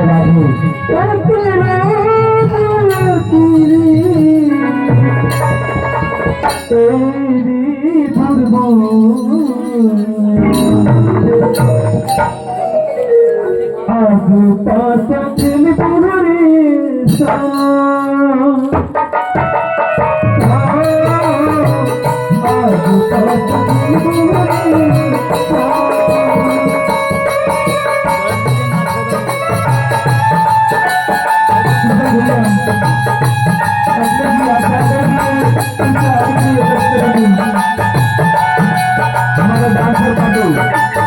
বাবু আজ পাতা দিল পুরে हमारा डांसर पाटू उससे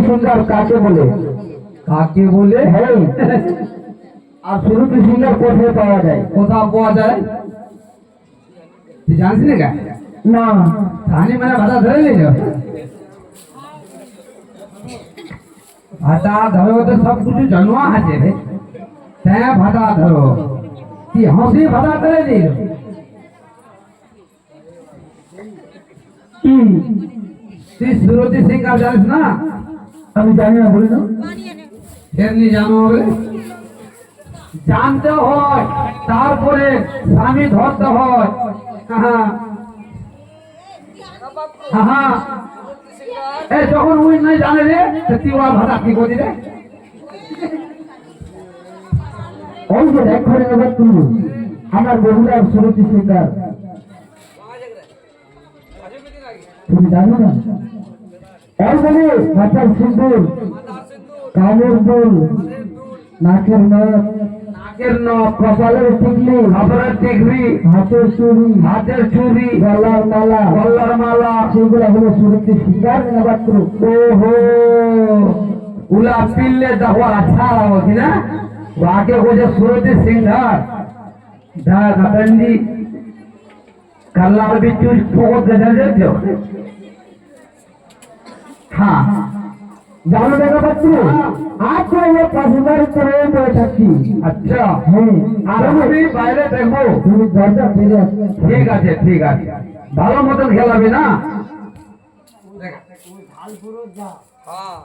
सिंगर काके बोले है আর সুরতি সিঙ্গার কোথায় পাওয়া যায় তুই জানিস না না তাহলে মানে ভাষা ধরে নিল ভাষা ধরো তো সব কিছু জানোয়া আছে রে তাই ভাষা ধরো তুই হাসি ভাষা ধরে দিল তুই সুরতি সিঙ্গার জানিস না আমি জানি না বলি না এমনি জানো বলে জানতে হয় তারপরে স্বামী ধরতে হয় যখন উনি নাই জানে রে তুই ওরা ভাষা কি করি রে ওই যে দেখরে নেবে তুমি আমার বহুলার সুরতি সিঙ্গার তুমি জানো না और बोले माथा सिंदूर कामर फूल नाकेर नथ कपालेर टिकली हाथेर चूड़ी गलार माला सेगुला हलो सुरती सिंगार मात्र ओहो उला पिल्ले देखो अच्छा होती ना आगे बोझे सुरती सिंगार कल्लार बिच्चू फोकट गजल देते हाँ जानो देखा बच्चू आपको ये पसंदर तरह पे सकती अच्छा है आरामी বাইরে দেখো তুমি দরজা ফিরে ঠিক আছে ভালো মতন খেলাবে না ঢাল পুরো যা হ্যাঁ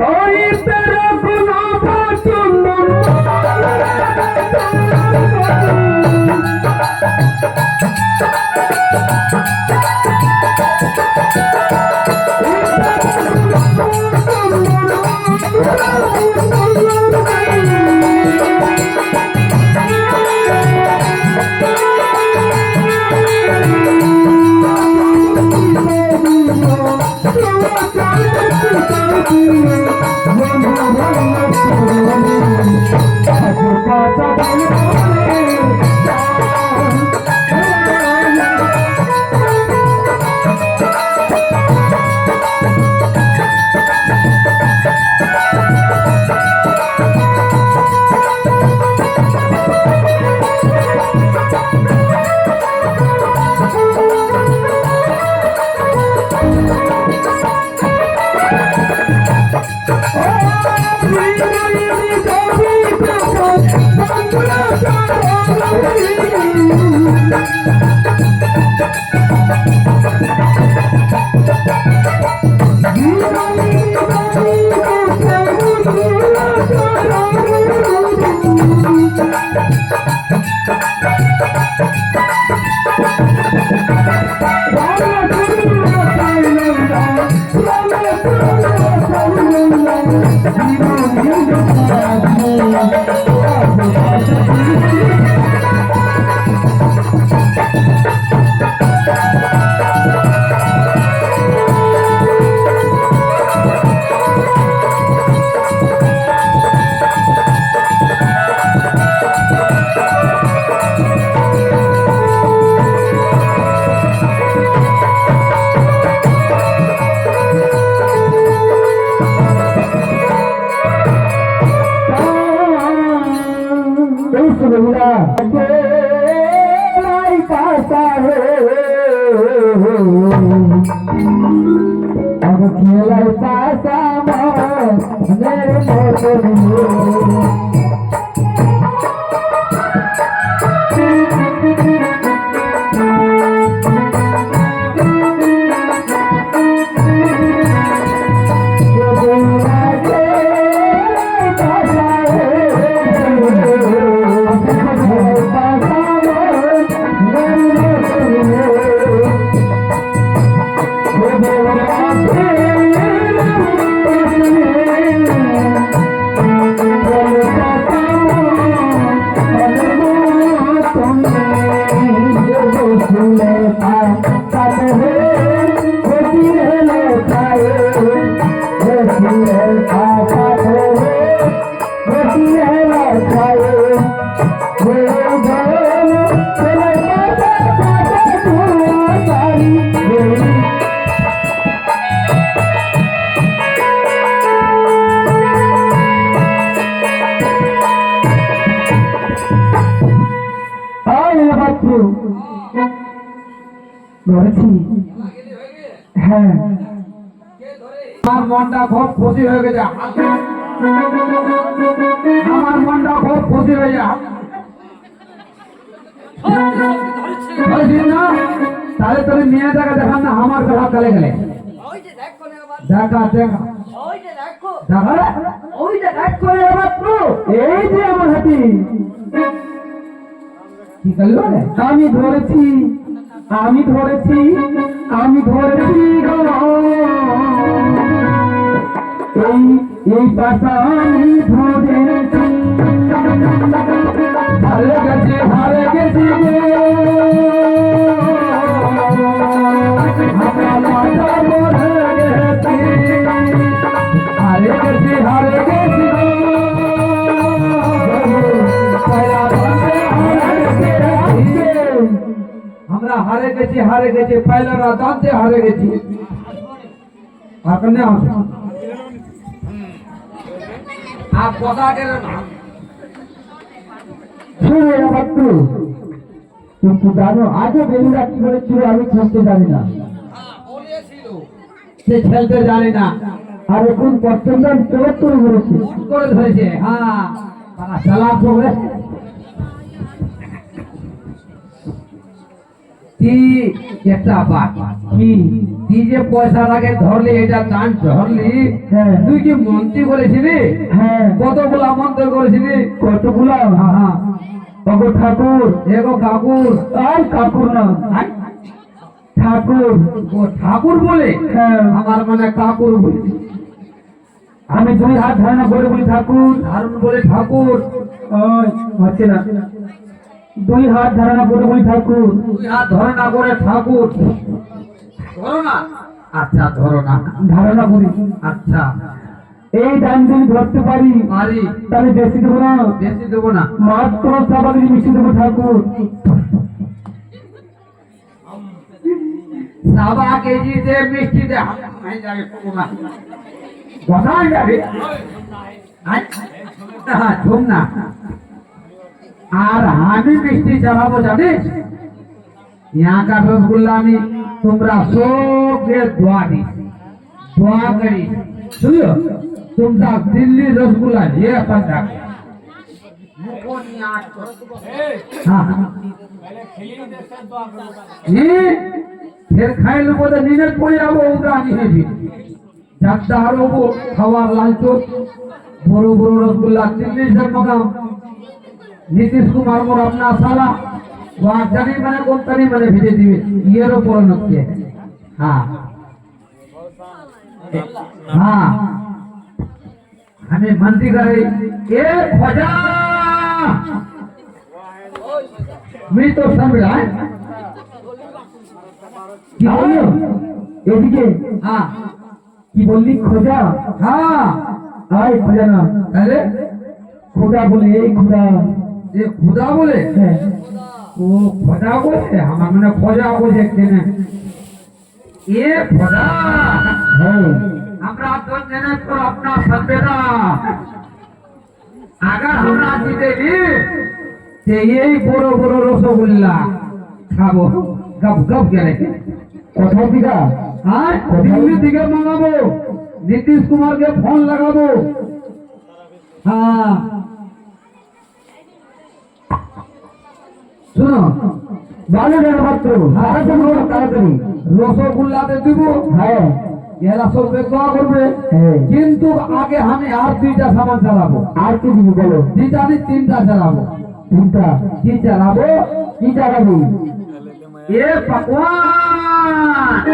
ওই তেরা গুনা পাচুন Thank you. হ্যাঁ, আমার মনটা খুব খুশি হয়ে গেছে, আমার মনটা খুব খুশি হয়ে যায়। তাহলে তোর মেয়েটাকে দেখান না, আমার কথা কালে গেলে দেখা দেখা এই যে আমার হাতি কি করলো, আমি ধরেছি আমি ধরেছি আমি ধরেছি এই এই পাশা আমি ধরেছি, হারে গেছি হারে গেছি আমরা হারে গেছি পয়লা রাতে হারে গেছি। আপনি आप কথা के কিন্তু জানো আজও বেলুরা কি বলেছিল আমি খেলতে জানি না, সে খেলতে জানি না, আর এখন পছন্দ চোখ করে ধরেছে করে ধরেছে। হ্যাঁ চালা করে একটা বাত কি তুই যে পয়সাটাকে ধরলি, এটা দান ধরলি, তুই কি মন্ত্রী করেছিলি? হ্যাঁ, কতগুলা মন্ত্র করেছিলি? কতগুলা? হ্যাঁ তবে ঠাকুর এগো কাকুর আর কাকুর না ঠাকুর, ও ঠাকুর বলে? হ্যাঁ, আমার মানে কাকুর বলে। আমি 2 হাত ধারণা করে বলি ঠাকুর, ধারণ বলে ঠাকুর হচ্ছে না, 2 হাত ধারণা করে বলি ঠাকুর, 2 হাত ধারণা করে ঠাকুর ধরো না। আচ্ছা ধরো না, ধারণা করি। আচ্ছা এই দান যদি ধরতে পারি তাহলে বেশি দেবো না, বেশি দেবো না, মাত্র সাবাদি মিশিয়ে দেবো ঠাকুর। সাবা কেজিতে মিষ্টিতে কোথায় যাবে না, আর আমি মিষ্টি চালাবো জানিস, यहाँ রসগোল্লা আমি তোমরা সবকে দোয়া দি দোয়া করি, শুনো তোমরা দিল্লি রসগোল্লা ये अपन हाँ ये फिर खाए लो तो नींद पड़े जाबो उधर नहीं भी जाता हरो वो खावार लालचो बड़ो बड़ो रसगुल्ला 30 मगाम नीतीश कुमार मोर अपना साला वो जानी मैंने कौन तनी मैंने भेजे दिए ये रो पोरो नक्के हाँ हाँ हमें मंत्री करे ए खोजा मैं तो समझा কি বললো এদিকে হ্যাঁ কি বললি খোঁজা হ্যাঁ আয় খোঁজা না আরে খোদা বলে এই খোদা এ খোদা বলে হ্যাঁ ও খোদা বলে আমার মনে খোঁজা বলে কেনে এ খোদা হ্যাঁ আমরা তো জানা তো अपना संवेदा अगर हमरा जीते नी ते यही बड़ो बड़ो रसगुल्ला खाबो गप गप करे কোথা থেকে হ্যাঁ দিল্লি থেকে মাগাবো নীতিশ কুমারকে ফোন লাগাবো হ্যাঁ শুনো ভালো টাকা পাত্র তাড়াতাড়ি রসগোল্লাতে দিব হ্যাঁ এরা সব বেদনা করবে কিন্তু আগে আমি আর 2টা সামান চালাবো আর কি দিব বলো 2টা নি 3টা চালাবো 3টা কি চালাবো কি চালাবো ये पकवान